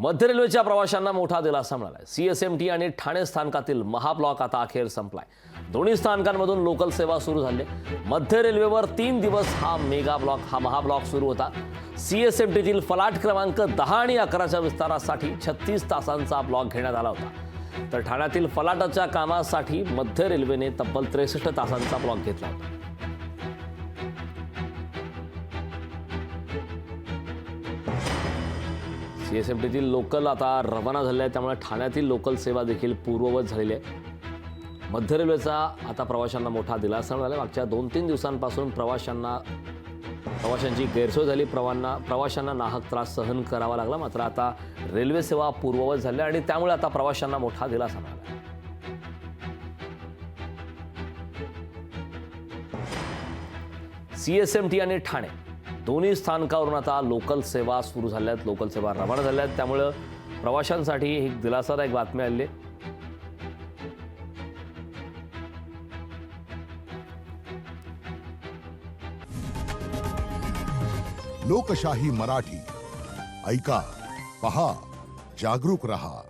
मध्य रेल्वेच्या प्रवाशांना मोठा दिलासा मिळालाय। सीएसएमटी आणि ठाणे स्थानकातील महाब्लॉक आता अखेर संपलाय। दोन्ही स्थानकांमधून लोकल सेवा सुरू झाली। मध्य रेल्वेवर 3 दिवस हा महाब्लॉक सुरू होता। सीएसएमटीतील फलाट क्रमांक 10 आणि 11च्या विस्तारासाठी 36 तासांचा ब्लॉक घेण्यात आला होता। तर ठाण्यातील फलाटाच्या कामासाठी मध्य रेल्वेने तब्बल 63 तासांचा ब्लॉक घेतला होता। सीएसएमटीतील लोकल आता रवाना झाले आहे, त्यामुळे ठाण्यातील लोकल सेवा देखील पूर्ववत झालेली आहे। मध्य रेल्वेचा आता प्रवाशांना मोठा दिलासा मिळाला। मागच्या 2-3 दिवसांपासून प्रवाशांची गैरसोय झाली, प्रवाशांना नाहक त्रास सहन करावा लागला। मात्र आता रेल्वे सेवा पूर्ववत झाली आणि त्यामुळे आता प्रवाशांना मोठा दिलासा मिळाला। सीएसएमटी आणि ठाणे दोन्ही स्थानकावरून आता लोकल सेवा सुरू झाल्या आहेत, लोकल सेवा रवाना झाल्या आहेत, त्यामुळे प्रवाशांसाठी एक दिलासादायक बातमी आली आहे। लोकशाही मराठी ऐका, पहा, जागरूक रहा।